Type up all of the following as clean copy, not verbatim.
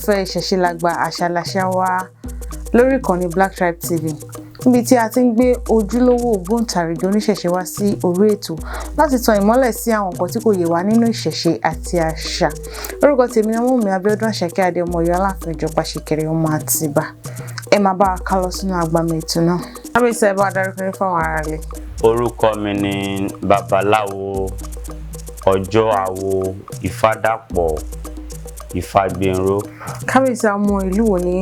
olólùfẹ́ ìṣẹ̀ṣe làgbà àṣà làṣà wa lórí ìkànnì Black Tribe TV níbi tí a ti ń gbé ojúlówó ògbóǹtarìgì oníṣẹ̀ṣe wá sí orí ètò láti tan ìmọ́lẹ̀ sí àwọn nǹkan tí kò yé wa nínú ìṣẹ̀ṣe àti àṣà. Orúkọ tèmi ni Ọmọ́wùmí Abíọ́dún Àṣàkẹ́ Adé ọmọ Ọ̀yọ́ Aláàfin ìjọba ṣìkẹrẹ ọmọ Àtìbà. Ẹ máa bá wa ká lọ sínú agbami ètò náà. Kábíyèsí ẹ bá dárúkọ yín fáwọn aráalé. Orúkọ mi ni Babaláwo Ọjọ́ Àwo Ifádàpọ̀ Ifágbénró. Kábíyèsí ọmọ ìlú wo ni?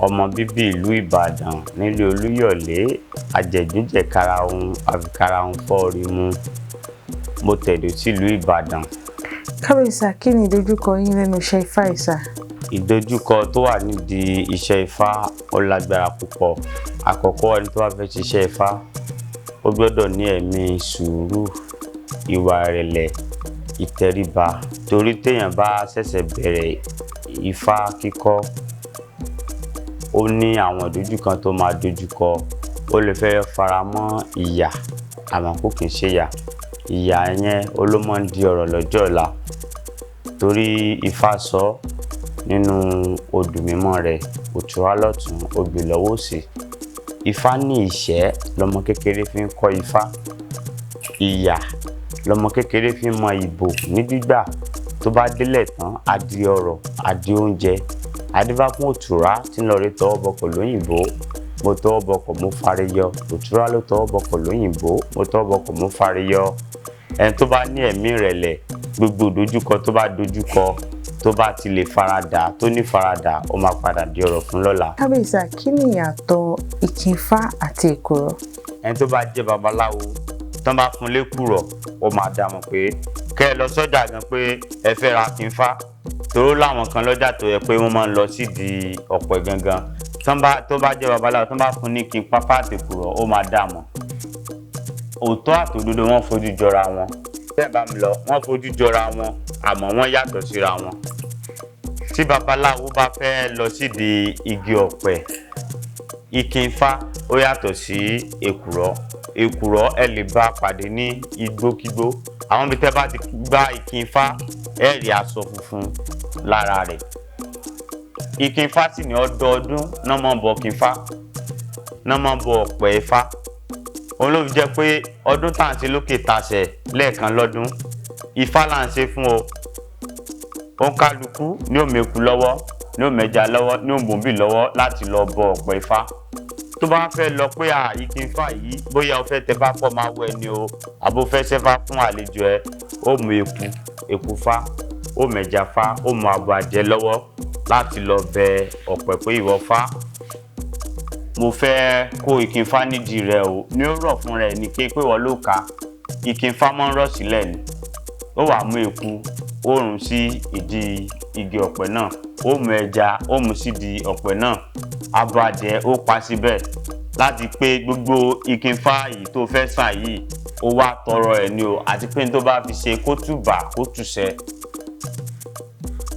Ọmọ bíbí ìlú Ìbàdàn nílé Olúyọ̀lé Àjẹ̀dújẹ̀ karahun àfikarahun fọ́ọ̀rí mú. Mo tẹ̀dó sílùú Ìbàdàn. Kábíyèsí kí ni ìdojúkọ yín lẹ́nu iṣẹ́ Ifá ìsà? Ìdojúkọ tó wà nídìí iṣẹ́ Ifá ó lágbára púpọ̀. Àkọ́kọ́ ẹni tó bá fẹ́ ṣiṣẹ́ Ifá ó gbọ́dọ̀ ní ẹ̀mí sùúrù, ìwà ìrẹ̀lẹ̀, ìtẹríba. Torí téèyàn bá ṣẹ̀ṣẹ̀ bẹ̀rẹ̀ Ifá kíkọ́, ó ní àwọn ìdojúkọ tó máa dojúkọ. Ó lè fẹ́ faramọ́ ìyà àmọ́ kò kìí ṣe ìyà. Ìyà yẹn ló máa ń di ọ̀rọ̀ lọ́jọ́ ọ̀la. Torí Ifá sọ nínú odù mímọ́ rẹ̀, òtúrá lọ́tún obì lọ́wọ́ òsì. Ifá ní ìṣẹ́ lọmọ kékeré fi ń kọ́ Ifá. Ìyà lọmọ kékeré fi ń mọ ìbò ní gbígbà. Tó bá délẹ̀ tán á di ọrọ̀, á di oúnjẹ. Adífá fún òtúrá tí ń lọ rí tọwọ́ bọkọ̀ lóyìnbó. Mo tọwọ́ bọkọ̀ mo fari yọ. Òtúrá ló tọwọ́ bọkọ̀ lóyìnbó. Mo tọwọ́ bọkọ̀ mo fari yọ. Ẹni tó bá ní ẹ̀mí ìrẹ̀lẹ̀, gbogbo ìdojúkọ tó bá dojúkọ, tó bá ti lè faradà, tó ní faradà, ó máa padà di ọ̀rọ̀ fún lọ́la. Kábíyèsí kí ni ìyàtọ̀ ìkìnfá àti èkùrọ́? Ẹni tó bá jẹ́ babaláwo tán bá fún lékùrọ́, ó máa dá mọ̀ pé kẹ́ ẹ lọ sọ́jà gan pé ẹ fẹ́ ra kìnfá. Toró láwọn kan lọ́jà tó yẹ pé wọ́n máa ń lọ sídìí ọ̀pẹ gangan. Tó bá jẹ́ babaláwo tán bá fún ní kìnfá àti èkùrọ́, ó máa dá mọ̀. Òótọ́ àtòdodo wọ́n fojú jọra wọn. Bẹ́ẹ̀ bá mi lọ, wọ́n fojú jọra wọn àmọ́ wọ́n yàtọ̀ síra wọn. Tí babaláwo bá fẹ́ lọ sídìí igi ọ̀pẹ, ìkìnfá ó yàtọ̀ sí èkùrọ́. Èkùrọ́ ẹ lè bá pàdé ní igbókígbó. Àwọn ibi tẹ́ bá ti gbá ìkìnfá, ẹ rí aṣọ funfun lára rẹ̀. Ìkìnfá sì ní ọdọọdún náà máa ń bọ ìkìnfá, náà máa ń bọ ọ̀pẹ Ifá. Òun ló fi jẹ́ pé ọdún tá à ń ṣe lókè tàṣẹ̀ lẹ́ẹ̀kan lọ́dún, Ifá là ń ṣe fún o. Òǹkálukú ní ó mẹ́kù lọ́wọ́, ní ó mẹ́ja lọ́wọ́, ní ó mòbí lọ́wọ́ láti lọ bọ ọ̀pẹ Ifá. Tó bá fẹ́ lọ pé ìkìnfá yìí bóyá o fẹ́ tẹ bá fọ́ máa wẹ ni o, àbó fẹ́ ṣẹ́fá fún àlejò ẹ, ó mú èkù fá, ó mẹ́ja fá, ó mú abo àjẹ́ lọ́wọ́ láti lọ bẹ ọ̀pẹ pé ìwọ Fá, mo fẹ́ kó ìkìnfá nídìí rẹ o. Ní ó rọ̀ fún rẹ̀ ní pé wọ́n ló ka ìkìnfá máa ń rọ̀ sílẹ̀ ni. Ó wá mú èkù, ó rùn sí ìdí igi ọ̀pẹ náà, ó mú ẹja, ó mú sídìí ọ̀pẹ náà, abo àjẹ́ ó pa síbẹ̀ láti pé gbogbo ìkìnfá yìí tó fẹ́ sà yìí ó wá tọrọ ẹ̀ ni o, àti pé tó bá fi ṣe kó tùbà kó tùṣẹ́.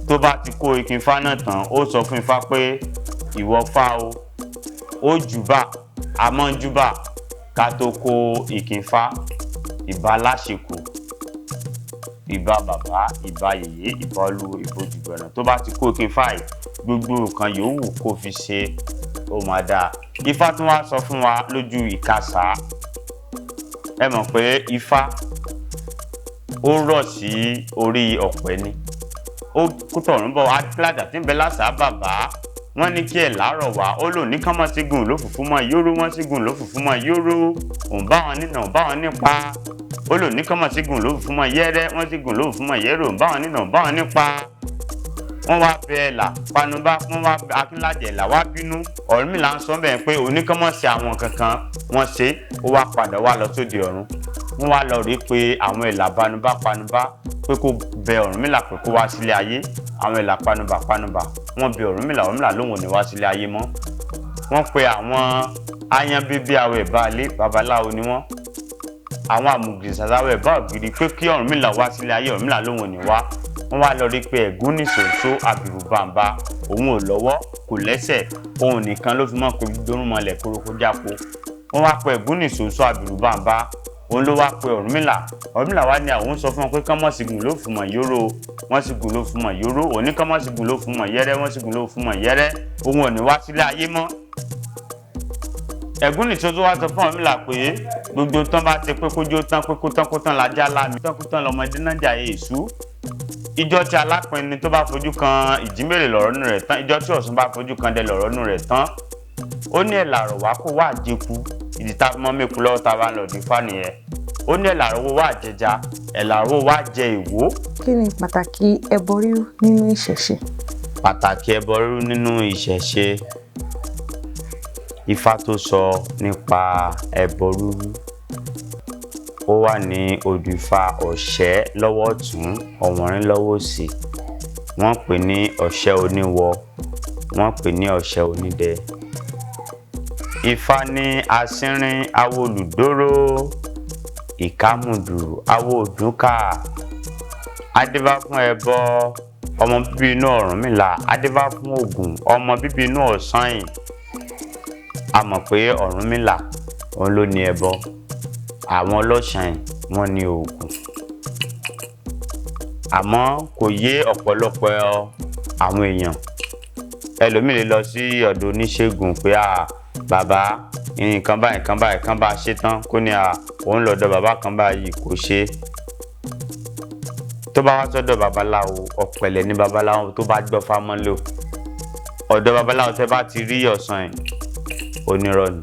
Tó bá ti kó ìkìnfá náà tán, ó sọ fún Ifá pé ìwọ Fá o, ó júbà, àmọ́ júbà ká tó kó ìkìnfá. Ìbà láṣekù, ìbà bàbá, ìbà yèyé, ìbà olúwo, ìbà òjìgbọ̀nà. Tó bá ti kó ìkìnfá yìí, gbogbo nǹkan yòówù kó fi ṣe ó máa dáa. Ifá tún wá sọ fún wa lójú ìkasà. Ẹ mọ̀ pé Ifá ó rọ̀ sí orí ọ̀pẹ ni. Ó kú tọ̀run bọ̀ Adílàjà tí ń bẹ lásà bàbá. Wọ́n ní kí ẹ̀ láàárọ̀ wá, ó lò ní kán mọ́ sígun lófùfú mọ́ yóró, wọ́n sígun lófùfú mọ́ yóró. Òun bá wọn nínà, òun bá wọn nípa. Ó lò ní kán mọ́ sígun lófùfú mọ́ yẹ́rẹ́, wọ́n sígun lófùfú mọ́ yẹ́rò, òun bá wọn nínà, òun bá wọn nípa. Wọ́n wá bẹ ẹ̀là panubá, wọ́n wá Akínlájà ẹ̀là wá bínú. Ọ̀rúnmìlà ń sọ bẹ́ẹ̀ pé oníkánmọ́ sí àwọn kankan wọ́n ṣe, ó wá padà wá lọ sóde ọ̀run. Wọ́n wá lọ rí pé àwọn ẹ̀là panubá pé kó bẹ Ọ̀rúnmìlà pé kó wá sílé ayé. Àwọn ẹ̀là panubá wọ́n bẹ Ọ̀rúnmìlà lóhùn ní wá sílé ayé mọ́. Wọ́n pe àwọn ayan bíbí àwọ̀ ẹ̀bá ilé, babaláwo ni wọ́n. Àwọn àmùgìrìsàsáwọ̀ ẹ̀bá ògiri pé kí Ọ̀rúnmìlà wá sílé ayé, Ọ̀rúnmìlà lóhùn ní wá. Wọ́n wá lọ rí pé ẹ̀gún ní ṣoṣo àbìrù bàǹbà, òun ò lọ́wọ́ kò lẹ́sẹ̀, òun nìkan ló fi mọ́ kojú dórún mọ́lẹ̀ koroko jápo. Wọ́n wá pé ẹ̀gún ní ṣoṣo àbìrù bàǹbà, òun ló wá pe Ọ̀rúnmìlà wá ní àwọn sọ fún wọn pé kán mọ̀ sí gùn ló fún mọ̀ yóró wọ́n sì gùn ló fún mọ̀ yóró òní kán mọ̀ sí gùn ló fún mọ̀ yẹ́rẹ́ wọ́n sì gùn ló fún mọ̀ yẹ́rẹ́ òun ò ní wá sílé ayé mọ́. Ẹ̀gúnnìṣó tó wá sọ fún Ọ̀rúnmìlà pé gbogbo tán bá ti pé kójó tán pé kó tán lájà láàmì tán kó tán lọmọdé náà jà èṣù. Ìjọ tí alápinni tó bá fojú kan ìjímèrè lọ̀rọ̀ nù rẹ̀ tán ìjọ tí Ọ̀ṣun bá fojú kan dẹ lọ̀rọ̀ nù rẹ̀ tán ó ní ẹ̀làrọ̀ wá kó wá jẹku ìdí tá a mọ́ mẹ́kù lọ́wọ́ tá a bá ń lọ dín fá nìyẹn ó ní ẹ̀làrọ̀ wá jẹja ẹ̀làrọ̀ wá jẹ ìwó. Kí ni pàtàkì ẹbọ rírú nínú ìṣẹ̀ṣe? Pàtàkì ẹbọ rírú nínú ìṣẹ̀ṣe Ifá tó sọ nípa ẹbọ rírú ó wà ní odù Ifá Ọ̀ṣẹ́ lọ́wọ́ ọ̀tún Ọ̀wọ̀nrín lọ́wọ́ òsì wọ́n pè ní Ọ̀ṣẹ́ oníwọ wọ́n pè ní Ọ̀ṣẹ́ onídẹ. Ifá ní asínrín awo olùdóró ìkámùdù awo òdúnkà adébá fún ẹbọ ọmọ bíbí inú Ọ̀rúnmìlà adébá fún Ògún ọmọ bíbí inú Ọ̀sanyìn. A mọ̀ pé Ọ̀rúnmìlà òun ló ní ẹbọ àwọn ọlọ́ṣàyìn wọ́n ní Ògún. Àmọ́ kò yé ọ̀pọ̀lọpọ̀ àwọn èèyàn ẹlòmíì lè lọ sí ọ̀dọ̀ oníṣègùn pé bàbá nǹkan báyìí kan bá ṣe tán kó ní òun lọ́dọ̀ bàbá kan báyìí kò ṣe. Tó bá wá sọ́dọ̀ babaláwo ọ̀pẹ̀lẹ̀ ní babaláwo tó bá gbọ́ fámọ́lò ọ̀dọ̀ babaláwo tẹ́ bá ti rí Ọ̀sanyìn onírọ́ ni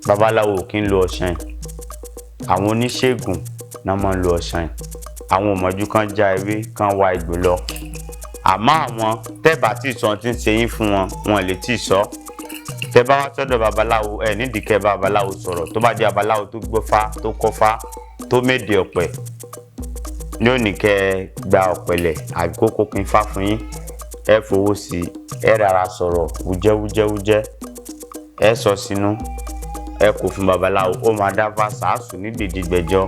babaláwo kì í lo Ọ̀sanyìn àwọn oníṣègùn náà máa ń lo Ọ̀sanyìn àwọn òmọ̀jú kan já ewé kan wá ìgbò lọ àmọ́ àwọn tẹ́bà tí ìsọ̀ ti ń ṣe yín fún wọn lè tí ì sọ. Tẹ́ bá wá sọ́dọ̀ babaláwo ẹ̀ nídìí kẹ́ babaláwo sọ̀rọ̀ tó bá jẹ́ babaláwo tó gbọ́fá tó kọ́fá tó méde ọ̀pẹ̀ ní òní kẹ́ gba ọ̀pẹ̀lẹ̀ àbí kókó kí n fá fún yín ẹ fowó sí ẹ rárá sọ̀rọ̀ wújẹ́wújẹ́wújẹ́ ẹ sọ sínú ẹ kò fún babaláwo ó máa dáfá sàásù ní dèdígbẹ̀jọ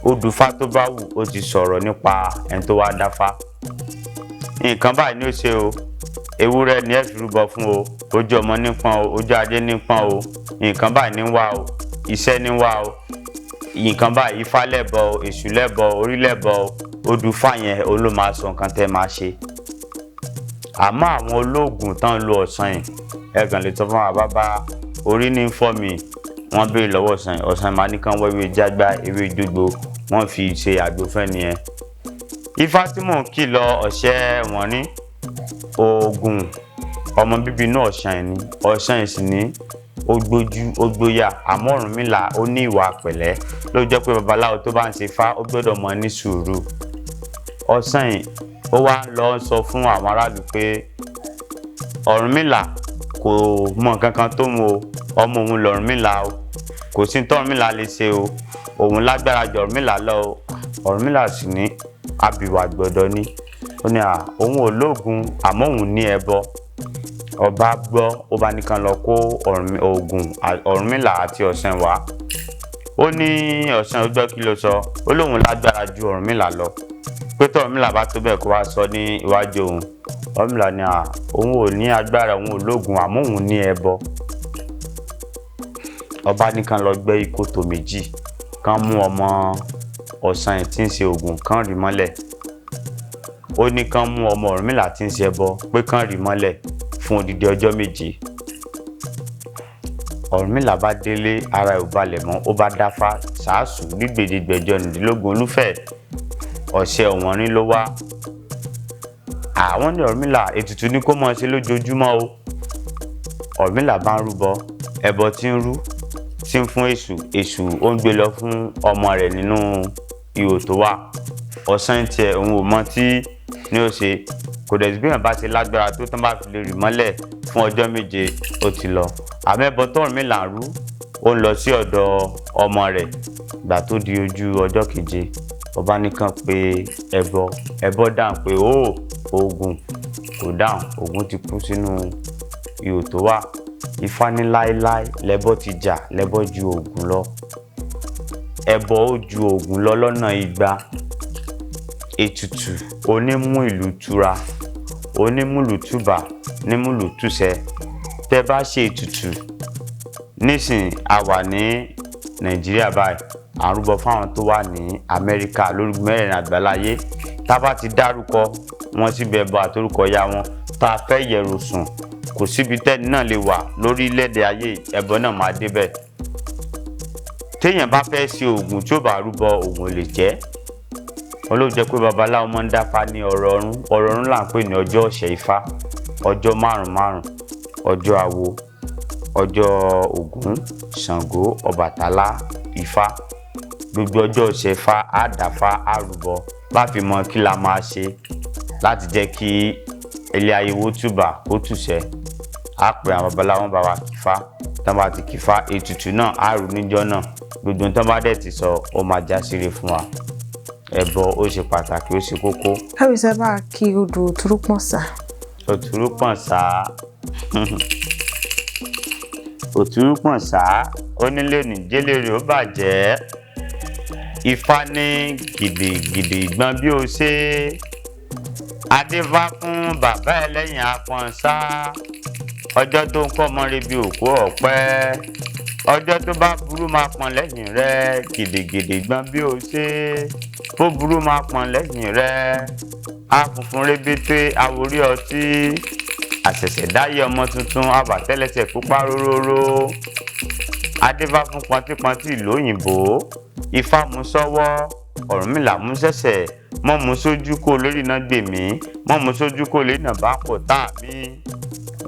odùfá tó bá wù ó ti sọ̀rọ̀ nípa ẹni tó wá dáfá. Nǹkan báyìí ni ó ṣe o ewúrẹ́ ni ẹ fi rúbọ fún o ojú ọmọ nípọn o ojú adé nípọn o nǹkan báyìí ní wá o iṣẹ́ ní wá o nǹkan báyìí Ifá lẹ́bọ o èṣù lẹ́bọ orí lẹ́bọ o odùfá yẹn ó ló máa sọ nǹkan tẹ́ máa ṣe. Àmọ́ àwọn olóògùn tán lo Ọ̀sanyìn ẹ kàn lè sọ fún wa bàbá orí ní fọ́ mi wọ́n béèrè lọ́wọ́ Ọ̀sanyìn máa ní kán wọ́ ewé jágbá ewé dógbò wọ́n fi ṣe àgbòfẹ́ nìyẹn. Ifá tí mò ń kì lọ Ọ̀ṣẹ́wọ̀nrín Ògún ọmọ bíbí inú Ọ̀sanyìn ni Ọ̀sanyìn sì ní ó gbójú ó gbóyà àmọ́ Ọ̀rúnmìlà ó ní ìwà pẹ̀lẹ́ ló jẹ́ pé babaláwo tó bá ń ṣe Ifá ó gbọ́dọ̀ mọ ní sùúrù. Ọ̀sanyìn ó wá lọ sọ fún àwọn aráàlú pé Ọ̀rúnmìlà kò mọ nǹkan kan tó mu o ọmọ òun lọ̀rúnmìlà o kò sí tó Ọ̀rúnmìlà lè ṣe o òun lágbára jù Ọ̀rúnmìlà lọ o Ọ̀rúnmìlà sì ní abìwà gbọ́dọ̀ ni ó ní òun ò lóògùn àmọ́ òun ní ẹbọ. Ọba gbọ́ ó bá nìkan lọ kó Ògún Ọ̀rúnmìlà àti Ọ̀sanyìn wá ó ní Ọ̀sanyìn ó gbọ́ kí ló sọ ó lóun lágbára ju Ọ̀rúnmìlà lọ pé tó Ọ̀rúnmìlà bá tó bẹ́ẹ̀ kó wá sọ ní iwájú òun Ọ̀rúnmìlà ní òun ò ní agbára òun ò lóògùn àmọ́ òun ní ẹbọ. Ọba nìkan lọ gbẹ́ ìkòtò méjì kan mú ọmọ Ọ̀sanyìn tí ń ṣe Ògún kan rì mọ́lẹ̀ ó ní kán mú ọmọ Ọ̀rúnmìlà tí ń ṣe ẹbọ pé kán rì mọ́lẹ̀ fún odidi ọjọ́ méje. Ọ̀rúnmìlà bá délé ara ẹ̀ ò balẹ̀ mọ́ ó bá dáfá sàásù ní gbèdégbèjọ nìdínlógún Olúfẹ̀ Ọ̀ṣẹ́wọ̀nrín ló wá. Àwọn ní Ọ̀rúnmìlà ètùtù ní kó mọ̀ ṣe lójoojúmọ́ o. Ọ̀rúnmìlà bá ń rúbọ ẹbọ tí ń rú tí ń fún èṣù ó ń gbé lọ fún ọmọ rẹ̀ nínú ihò tó wà. Ọ̀sanyìn tiẹ̀ òun ò mọ tí ní ó ṣe kò dẹ̀ bí wọn bá ṣe lágbára tó tán bá fi lè rì mọ́lẹ̀ fún ọjọ́ méje ó ti lọ. Àmẹ́bọ tó Ọ̀rúnmìlà ń rú ó ń lọ sí ọ̀dọ̀ ọmọ rẹ̀ ìgbà tó di ojú ọjọ́ keje ọba nìkan pé ẹbọ dáhùn pé Ògún kò dáhùn Ògún ti kú sínú ihò tó wà. Ifá ní láéláé lẹ́bọ ti jà lẹ́bọ ju Ògún lọ ẹbọ ó ju Ògún lọ lọ́nà igba. Ètùtù onímú ìlú túra onímúlù túbà nímúlù túṣẹ. Tẹ́ bá ṣe ètùtù nísìn a wà ní Nàìjíríà báyìí à ń rúbọ fáwọn tó wà ní Amẹ́ríkà lórí mẹ́rin àgbáláyé. Tá bá ti dárúkọ wọn síbi ẹbọ àtorúkọ ya wọn tá fẹ́ yẹ̀rù sùn kò síbi tẹ́ni náà lè wà lórí ilẹ̀-èdè ayé ẹbọ náà máa débẹ̀. Téèyàn bá fẹ́ ṣe oògùn tí ó bá rúbọ oògùn lè jẹ́. Wọ́n ló jẹ́ pé babaláwo máa ń dáfá ní ọ̀rọ̀ ọ̀run là ń pè ní ọjọ́ ọ̀sẹ̀ Ifá, ọjọ́ márùn-ún, ọjọ́ Awo, ọjọ́ Ògún, Ṣàngó, Ọbàtálá, Ifá. Gbogbo ọjọ́ ọ̀sẹ̀ Ifá á dáfá á rúbọ bá fi mọ kí la máa ṣe láti jẹ́ kí ilé ayé wo túbà kó túṣẹ́. Á pè àwọn babaláwo bá wa kífá, tán bá ti kífá ètùtù náà á rú níjọ́ náà. Gbogbo tán bá dẹ̀ ti sọ ó máa já síre fún wa. Ẹbọ ó ṣe pàtàkì ó ṣe kókó. Kábíyèsí ẹ bá kí odò Òtúrúpọ̀nsá. Òtúrúpọ̀nsá Òtúrúpọ̀nsá onílé nìjélèrè ó bàjẹ́. Ifá ní gidigidi gbọ́n bí ó ṣe. Adéfá fún bàbá ẹlẹ́yìn Apọ̀nsá. Ọjọ́ tó ń kọ́ mọ́re bí òkú ọ̀pẹ. Ọjọ́ tó bá burú máa pọ̀n lẹ́yìn rẹ̀ gidigidi gbọ́n bí ó ṣe. Bó burú máa pọ̀n lẹ́yìn rẹ̀. A funfun rébété àwòrí ọtí. Àṣẹ̀ṣẹ̀ dáyé ọmọ tuntun àbàtẹ́lẹsẹ̀ pupa róróró. Adéfá fún pọntípọntí ìlú òyìnbó. Ifá mú sọ́wọ́ Ọ̀rúnmìlà mú ṣẹ̀ṣẹ̀. Mọ́ mú sójú kó lórí iná gbè mí. Mọ́ mú sójú kó lórí iná bá pọ̀ tá mi.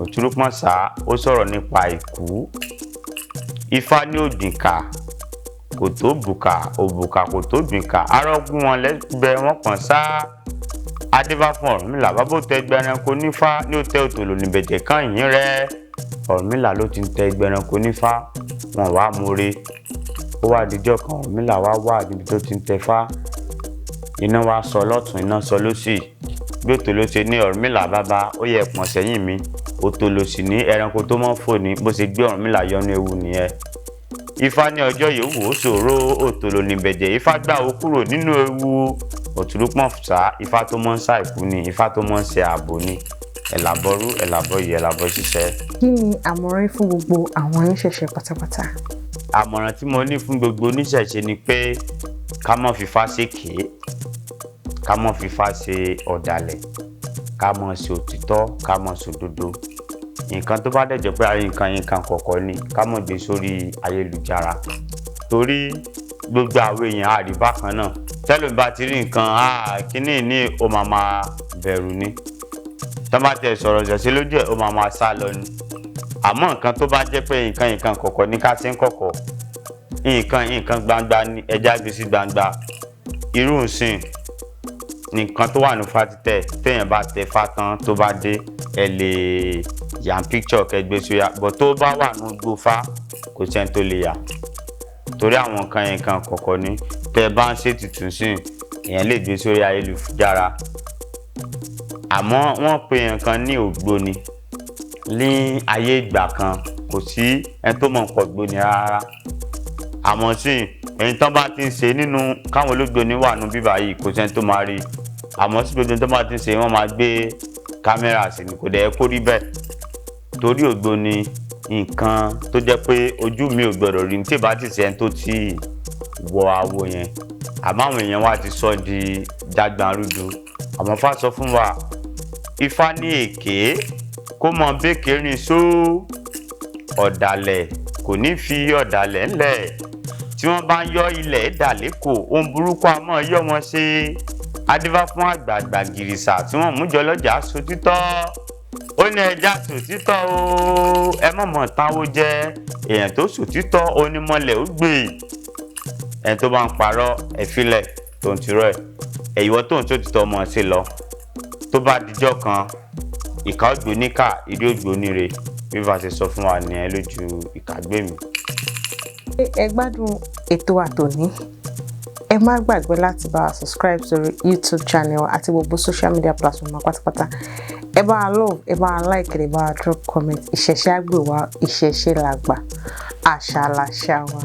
Òtúrúpọ̀nsá ó sọ̀rọ̀ nípa ikú. Ifá ní òdìkà kò tó bùkà, òbùkà kò tó gbìnkà. Arọ́gún wọn lẹ́gbẹ̀ẹ́ wọn kàn sá. Adéfá fún Ọ̀rúnmìlà bábò tẹ ẹgbẹ̀rẹ̀kọ nífá ní ó tẹ òtòlò níbẹ̀jẹ̀ kan yín rẹ̀. Ọ̀rúnmìlà ló ti ń tẹ ẹgbẹ̀rẹ̀kọ nífá wọn wá múre. Ó wá dijọ́ kan Ọ̀rúnmìlà wá níbi tó ti ń tẹfá. Iná wá sọ lọ́tún iná sọ lósì. Bí òtòlò ṣe ní Ọ̀rúnmìlà bàbá ó yẹ pọ̀n sẹ́yìn mi. Òtòlò sì ní ẹranko tó mọ́ fò ní bó ṣe gbé Ọ̀rúnmìlà yọnu ewu nìyẹn. Ifá ní ọjọ́ yòówù ó ṣòro òtòlò níbẹ̀jẹ̀. Ifá gbà ó kúrò nínú ewu. Òtúrúpọ̀nsá Ifá tó mọ́ ń ṣàìkú ni, Ifá tó mọ́ ń ṣe ààbò ni. Ẹ̀làbọ̀rú ẹ̀làbọ̀yè ẹ̀làbọ̀ ṣiṣẹ́. Kí ni àmọ̀ràn fún gbogbo àwọn oníṣẹ̀ṣe pátápátá? Àmọ̀ràn tí mo ní fún gbogbo oníṣẹ̀ṣe ni pé ká má fífá ṣèké, ká má fífá ṣe ọ̀dàlẹ̀, ká má ṣe òtítọ́, ká má ṣe òdodo. Nǹkan tó bá dẹ̀jọ́ pé nǹkan kọ̀ọ̀kan ni ká má gbé sórí ayélujára. Torí gbogbo àwọn èèyàn àríbá kan náà tẹ́lẹ̀ bá ti rí nǹkan kíní ní ó máa bẹ̀rù ni. Tọ́ bá tẹ̀ sọ̀rọ̀ ṣẹ̀ṣẹ̀ lójú ẹ̀ ó máa sá lọ ni. Àmọ́ nǹkan tó bá jẹ́ pé nǹkan kọ̀ọ̀kan ní ká ṣe ń kọ̀kọ̀. Nǹkan gbangba ni ẹja gbé sí gbangba. Irú ìsìn nǹkan tó wà ní fatitẹ̀ téèyàn bá tẹ fátán tó bá dé ẹ lè yàn picture kẹgbẹ́ sóyà. Bọ̀ tó bá wà ní gbófá kò sẹ́ni tó lè yà. Torí àwọn nǹkan kọ̀ọ̀kan ni tẹ́ bá ń ṣètùtù sí èèyàn lè gbé sórí ayélujára. Àmọ́ wọ́n pe nǹkan ní ògbóni. Ní ayé ìgbà kan kò sí ẹni tó mọ̀ nǹkan ògbóni rárá. Àmọ́ sí ẹni tán bá ti ń ṣe nínú káwọn olóògbóni wà nù bíbá yìí kò sẹ́ni tó máa rí. Àmọ́ sí gbogbo tó bá ti ń ṣe wọ́n máa gbé kámẹ́rà sí ni kò dẹ̀ kó rí bẹ́ẹ̀. Torí ògbóni nǹkan tó jẹ́ pé ojú mi ò gbọdọ̀ rí ní tí bá ti ṣe ẹni tó ti wọ awo yẹn. Àmọ́ àwọn èèyàn wa ti sọ di jágbárùdù. Àmọ́ Ifá sọ fún wa Ifá ní èké kó mọ békè rìn só. Ọ̀dàlẹ̀ kò ní fi ọ̀dàlẹ̀ ńlẹ̀. Tí wọ́n bá ń yọ ilẹ̀ ìdàlẹ́kọ̀ ohun burúkú a máa yọ wọn ṣe. Adéfá fún àgbààgbà gìrìsà tí wọ́n mú jọ lọ́jà sòtítọ́. Ó ní ẹja sòtítọ́ o ẹ mọ̀mọ́ táwó jẹ́ èèyàn tó sòtítọ́ onímọ̀lẹ̀ ó gbé. Ẹni tó bá ń parọ́ ẹ̀fílẹ̀ tó ń tirọ́ ẹ̀. Ẹ̀yìnwó tó ń sòtítọ́ ọmọ sí lọ. Tó bá dijọ́ kan ìkà ògbó níkà ìdí ògbó níre bí bá ṣe sọ fún wa nìyẹn lójú ìkàgbé mi. Ẹ gbádùn ètò àtòní. Ẹ má gbàgbé láti bá wa subscribe sórí YouTube channel àti gbogbo social media platform pátápátá. Ẹ bá wa love, ẹ bá wa like, ẹ bá wa drop comment. Ìṣẹ̀ṣe àgbè wa, ìṣẹ̀ṣe làgbà, àṣà làṣà wa.